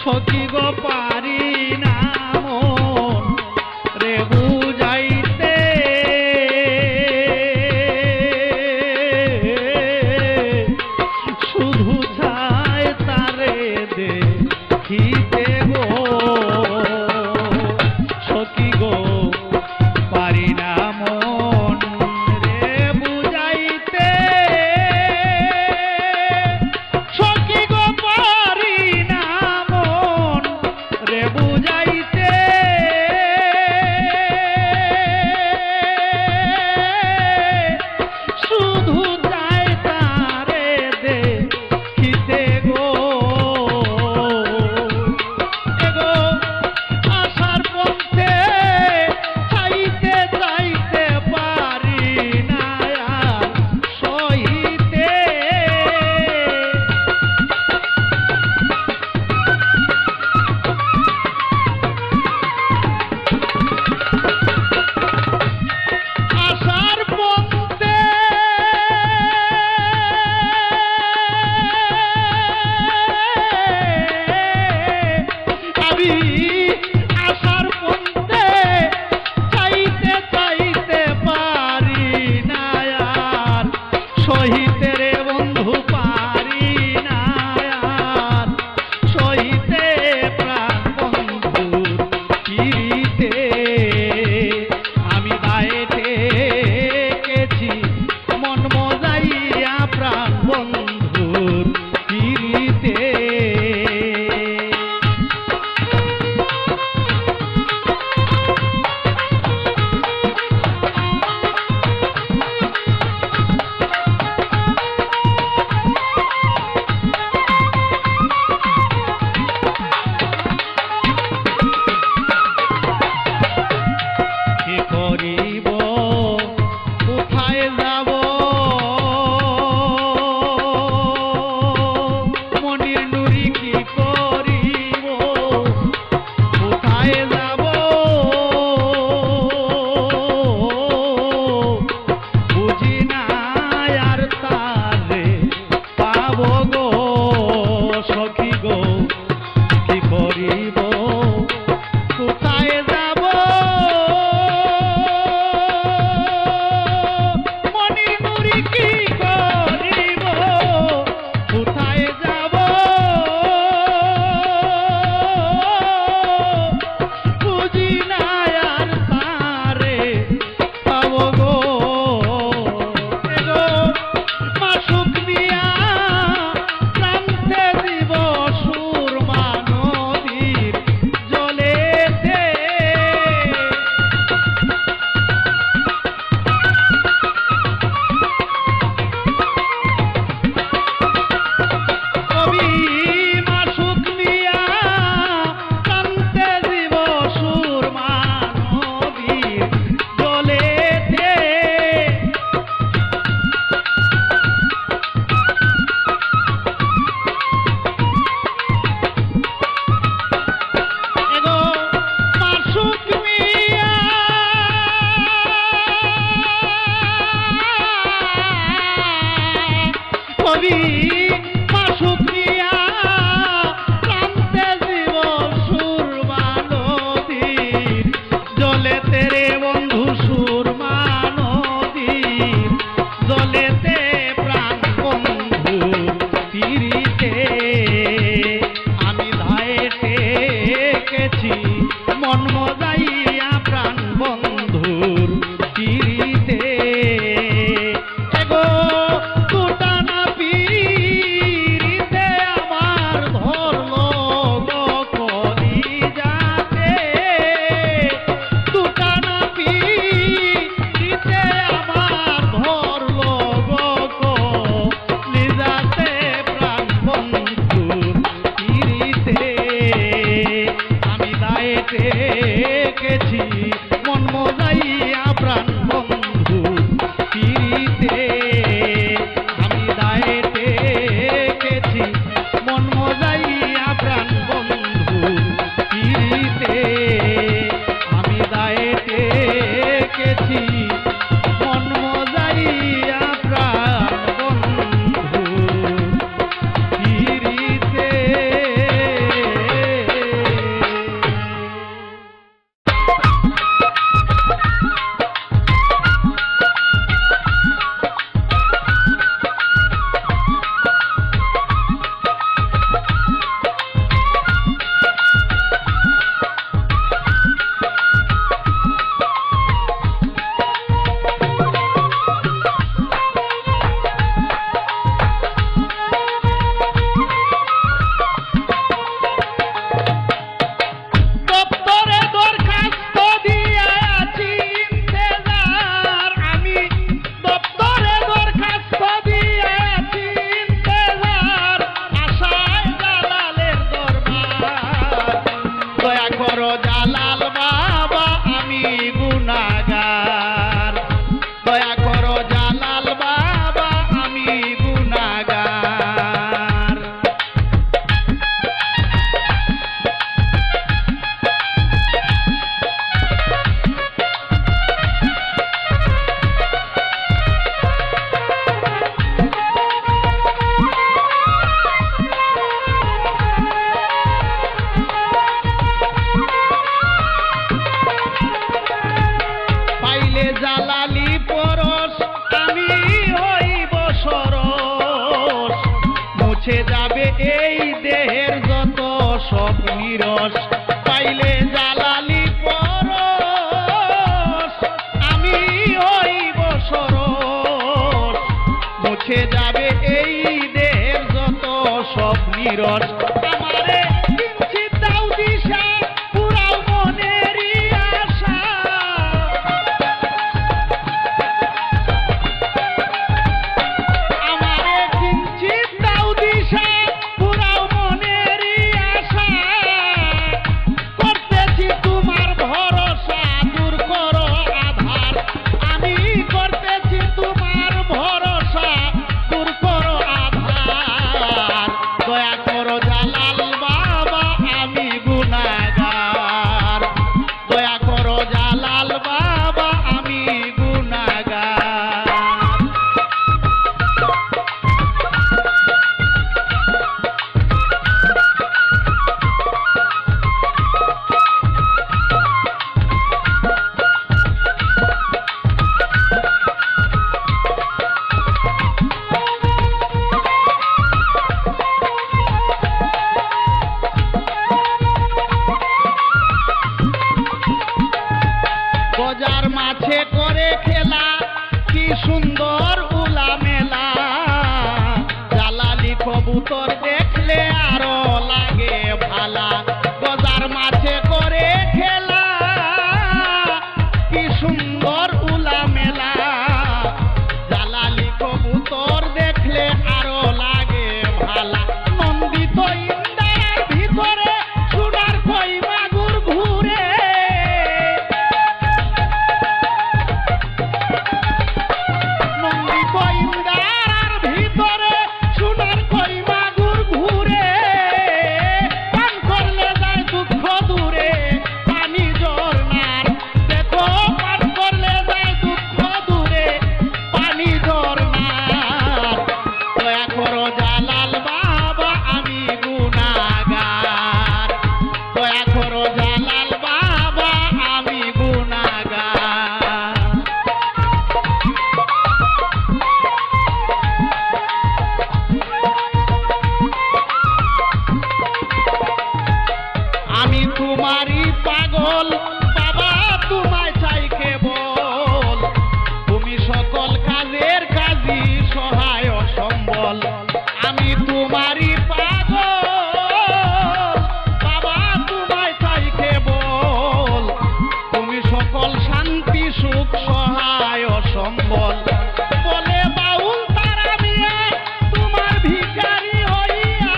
সখী গো পারি না মন রে বুঝাইতে, শুধু চায় তারে দেখিতে গো সখী গো পারি না মন রে বুঝাইতে, সখী গো পারি না মন রে বুঝাইতে, শুধু চায় তারে দেখিতে গো এগো আশার পথে চাইতে চাইতে পারি না আর সইতে, আশার পথে আমি আশার পথে চাইতে চাইতে পারি না আর সহিতে রে বন্ধু পারি না আর সহিতে প্রাণ বন্ধুর পিরিতে, আমি বাইরে গেছি মন মজাইয়া প্রাণ বন্ধুর পিরিতে। কি করিব কোথায় যাব মনির নুরি, কি করিব কোথায় যাব বুঝি না আর তারে পাব গো সখী গো কি করিব কোথায় যাব মনির নুরি, কি করিব কোথায় যাব বুঝি না আর তারে পাব গো এগো মাসুক দিয়া প্রান্তে দিব সুরমা নদীর জলেতে, কবি মাসুক দিয়া প্রান্তে দিব সুরমা নদীর জলেতে, এগো মাসুক মিয়া কবি মাসুক মিয়া প্রান্তে জীব সুরমা নদীর জলেতে রে বন্ধু সুরমা নদীর জলেতে প্রাণ বন্ধু পিরিতে, আমি ধায়েতে গেছি মন মজাইয়া প্রাণ বন্ধুর পিরিতে, এগো দুটানা পিরিতে আমার ধরলো গো কলিজাতে, দুটানা পিরিতে আমার ধরলো গো কলিজাতে প্রাণ বন্ধুর পিরিতে, আমি দায়েতে গেছি মন মজাইয়া প্রাণ বন্ধু পিরিতে, আমি দায়েতে গেছি মন মজাইয়া প্রাণ বন্ধু পিরিতে, আমি দায়েতে গেছি মন মজাইয়া প্রাণ বন্ধু পিরিতে। সব নিরস পাইলে জালালি পরশ আমি হইব সরস মুছে যাবে এই দেহের যত সব নিরস আমারে কিঞ্চিৎ দাও দিশা পুরাও মনেরই আশা আমারে কিঞ্চিৎ দাও দিশা পুরাও মনেরই আশা করতেছি তোমার ভরসা দূর করো আধার আমি করতেছি তোমার ভরসা দূর করো আধার দয়া করো জালাল বাবা আমি গুনাহগার দয়া করো জালাল বাবা আমি গুনাহগার গজার মাঝে করে খেলা কি সুন্দর উলা মেলা জালালি কবুতর দেখলে আরো লাগে ভালা গজার মাঝে করে খেলা কি সুন্দর উলা মেলা জালালি কবুতর দেখলে আরো লাগে ভালা নন্দিত ইন্দার ভিতরে সোনার কই মাগুর ঘুরে নন্দিত ইন্দার ভিতরে সোনার কই মাগুর ঘুরে পান করলে যায় দুঃখ দূরে পানি ঝরনার দেখো পান করলে যায় দুঃখ দূরে পানি ঝরনার দয়া করো জালাল বাবা আমি গুনাহগার দয়া করো জালাল বাবা আমি গুনাহগার আমি তোমারই পাগল বাবা তোমায় চাই কেবল তুমি সকল কাজের কাজী সহায় ও সম্বল আমি তোমারই পাগল বাবা তোমায় চাই কেবল তুমি সকল শান্তি সুখ সহায় ও সম্বল বলে বাউল তারা মিয়া তোমার ভিখারি হইয়া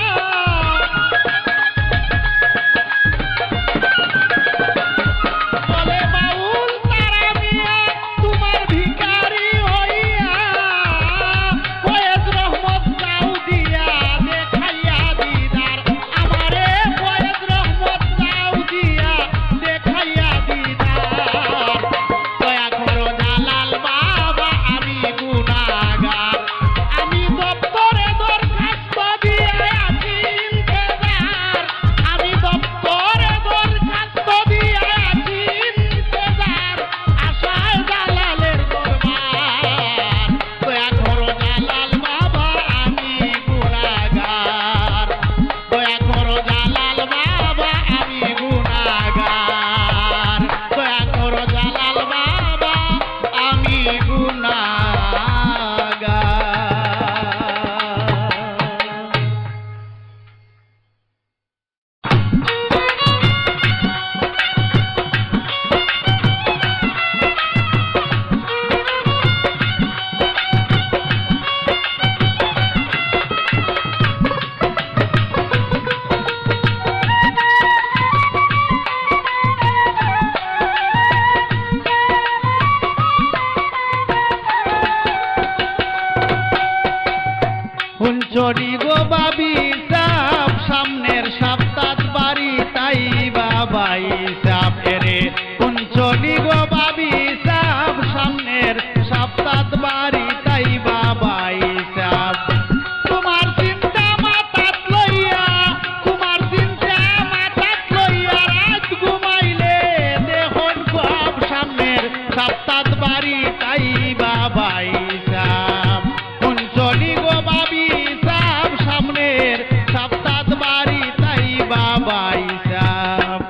বাবা হিসাব।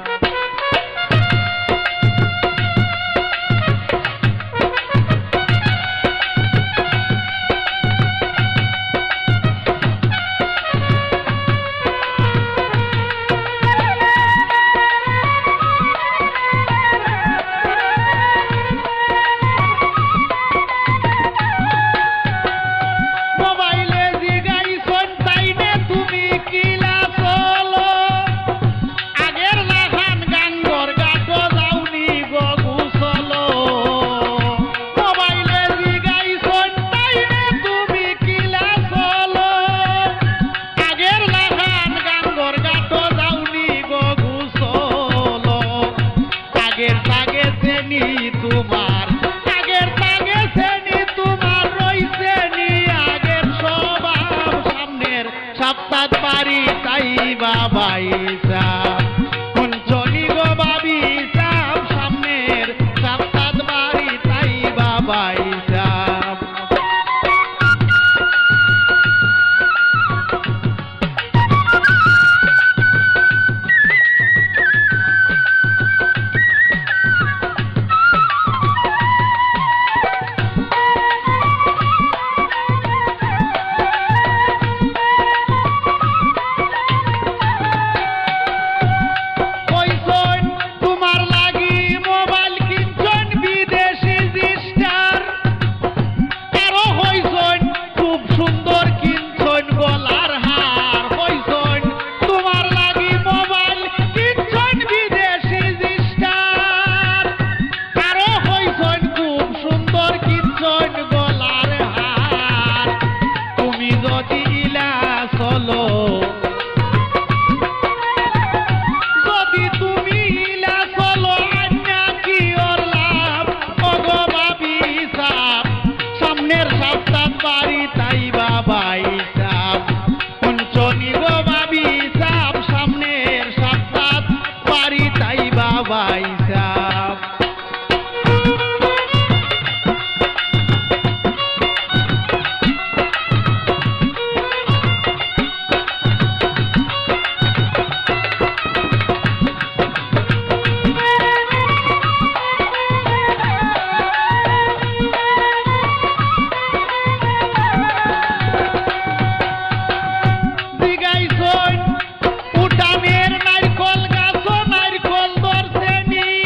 সাপ্তাহ বাড়ি তাই বাবা হিসাব। কুঞ্চনি গো বাবি হিসাব সামনের সাপ্তাহ বাড়ি তাই বাবা হিসাব। উঠানের নারকল গাছ নারকল ধরছে নি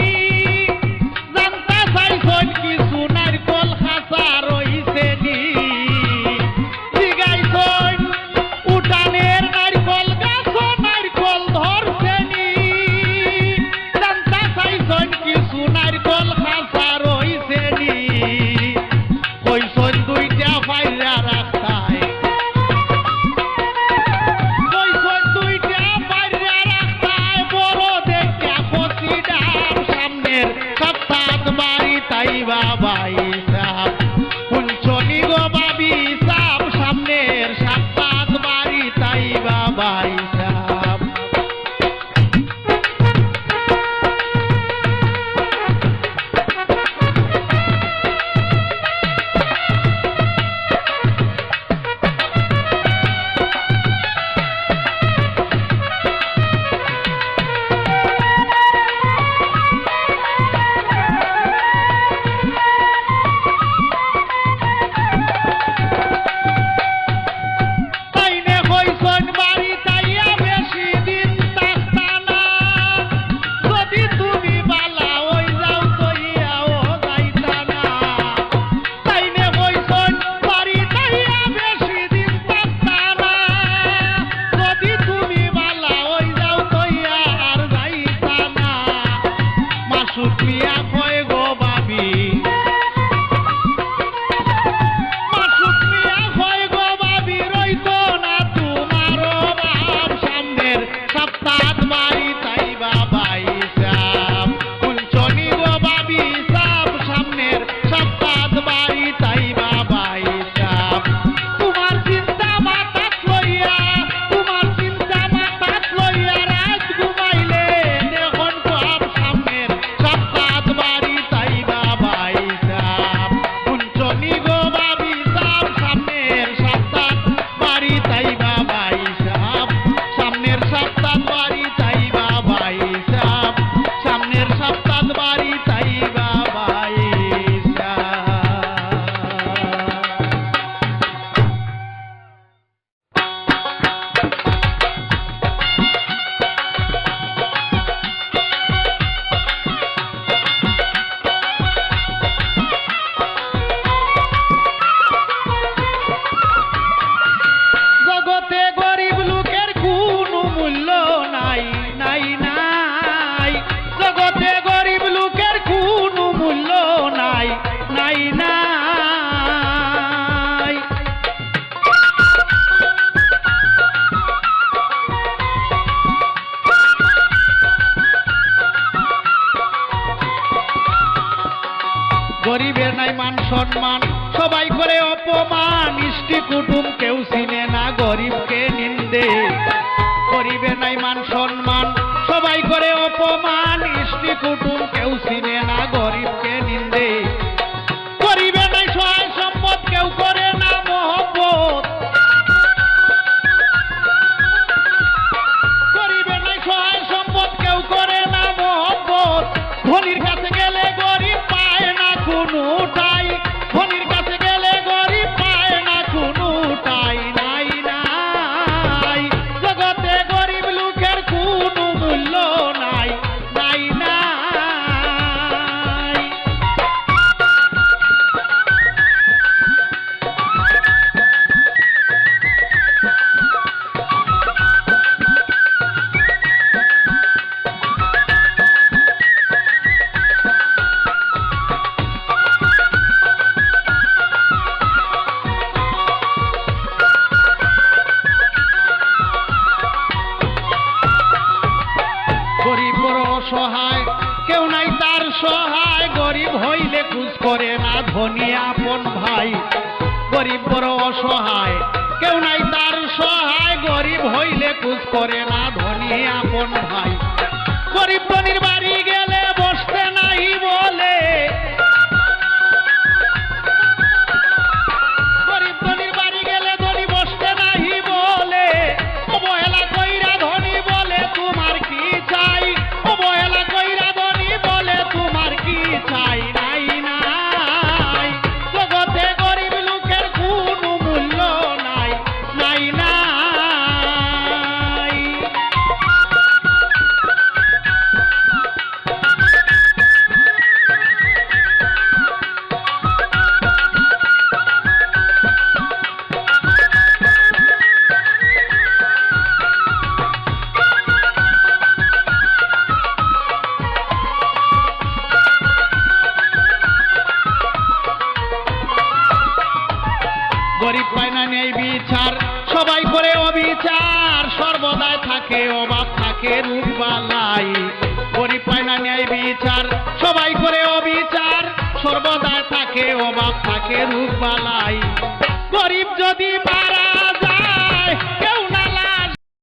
বাড়ি তাই বাবাই জগতে গরিব লোকের কোনো মূল্য নাই নাই নাই জগতে গরিব লোকের কোনো মূল্য নাই নাই নাই গরিবের নাই মান সম্মান সবাই করে অপমান ইষ্টি কুটুম কেউ চিনে না গরিবকে নিন্দে গরিবের নাই মান সম্মান সবাই করে অপমান ইষ্টি কুটুম কেউ চিনে না গরিবকে নিন্দে গরিবের নাই সহায় সম্পদ কেউ করে না মহব্বত গরিবের নাই সহায় সম্পদ কেউ করে না মহব্বত ধনির কাছে গেলে গরিব পায় না কোনোটাই ধনির কাছে গেলে গরিব পায় না কোনোটাই নাই নাই জগতে গরিব লোকের কোনো মূল্য নাই নাই নাই গরিব বড় অসহায় কেউ নাই তার সহায় গরিব হইলে খুঁজ করে না ধনী আপন ভাই গরিব বড় অসহায় কেউ নাই তার সহায় গরিব হইলে খুঁজ করে না ধনী আপন ভাই গরিব ধনীর বাড়ি গেলে বসতে নাই বলে গরিব ধনীর বাড়ি গেলে ধনী বসতে নাই বলে অবহেলা কইরা ধনী বলে তোমার কি চাই অবহেলা কইরা ধনী বলে তোমার কি চাই নাই নাই জগতে গরিব লোকের কোনো মূল্য নাই নাই নাই গরিব পায় না নেই বিচার সবাই করে অবিচার সর্বদাই থাকে অভাব থাকে রূপ বালাই গরিব পায় না নেই বিচার সবাই করে অবিচার সর্বদাই থাকে অভাব থাকে রূপ বালাই গরিব যদি